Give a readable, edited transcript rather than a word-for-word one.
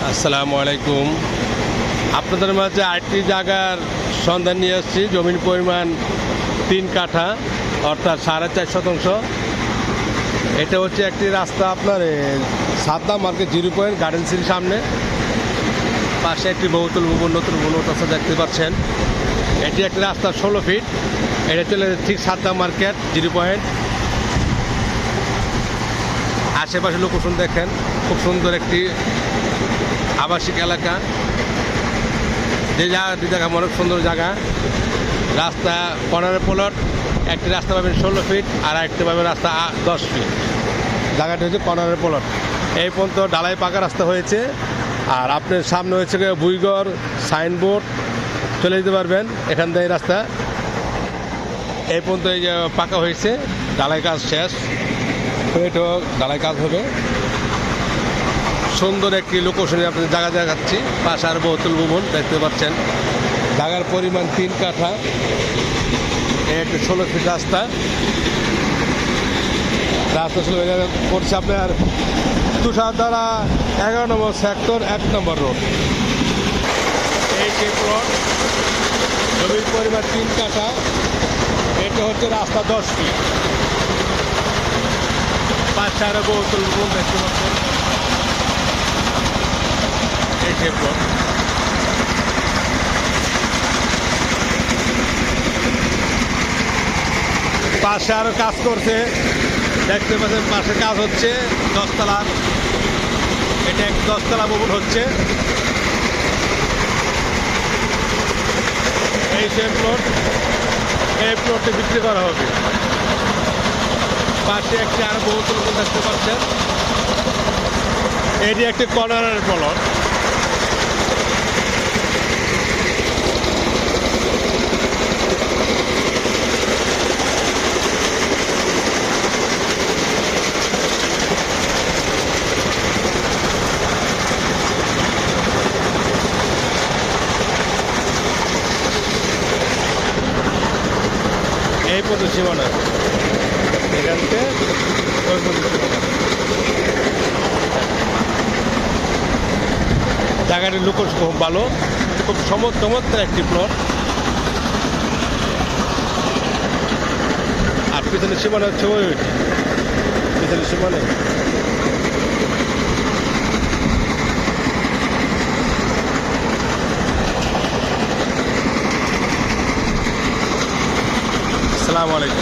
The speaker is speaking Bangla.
আসসালামু আলাইকুম। আপনাদের মাঝে আরেকটি জায়গার সন্ধান নিয়ে আসছি। জমির পরিমাণ 3 কাঠা অর্থাৎ 4.5 শতাংশ। এটা হচ্ছে একটি রাস্তা আপনার সাদ্দাম মার্কেট 0 পয়েন্ট গার্ডেন সিটির সামনে। পাশে একটি বহুতল ভবন, নতুন ভবন আছে দেখতে পাচ্ছেন। এটি একটি রাস্তা 16 ফিট। এটা চলে ঠিক সাদ্দাম মার্কেট 0 পয়েন্ট। আশেপাশে লোকেশন দেখেন, খুব সুন্দর একটি আবাসিক এলাকা। যে জায়গা অনেক সুন্দর জায়গা। রাস্তা 15 প্লট। একটি রাস্তা পাবেন 16 ফিট আর একটি পাবেন রাস্তা 10 ফিট। জায়গাটি হচ্ছে 15 প্লট। এই পর্যন্ত ঢালাই পাকা রাস্তা হয়েছে। আর আপনার সামনে হচ্ছে বুইগর সাইনবোর্ড, চলে যেতে পারবেন এখান থেকে রাস্তা। এই পর্যন্ত এই যে পাকা হয়েছে, ঢালাই কাজ শেষ, এটাও ঢালাই কাজ হবে। সুন্দর একটি লোকেশনে আপনাদের জায়গা দেখাচ্ছি। পাশে আর বহুতল ভবন দেখতে পাচ্ছেন। জায়গার পরিমাণ 3 কাঠা। একটি 16 ফিট রাস্তা। রাস্তা করছে আপনার তুষারধারা 11 নম্বর সেক্টর 1 নম্বর রোড। এই যে প্লট, জমির পরিমাণ 3 কাঠা। এটা হচ্ছে রাস্তা 10 ফিট। পাশে আরো বহুতল ভবন দেখতে পাচ্ছেন। এই যে প্লট, পাশে আরো কাজ করছে দেখতে পাচ্ছেন। পাশে কাজ হচ্ছে 10 তলার। এটা এক 10 তলা ভবন হচ্ছে। এই যে প্লট, এই প্লটটি বিক্রি করা হবে। পাশে একটি আরো বহুতল ভবন দেখতে পাচ্ছেন। এটি একটি কর্নারের প্লট। এই পর্যন্ত সীমানা, এখান থেকে ওই পর্যন্ত সীমানা। জায়গাটির লোকেশন খুব ভালো, খুব চমৎকার একটি প্লট। আর পিছনে সীমানা হচ্ছে ওই পিছনে সীমানা। আসসালামু আলাইকুম।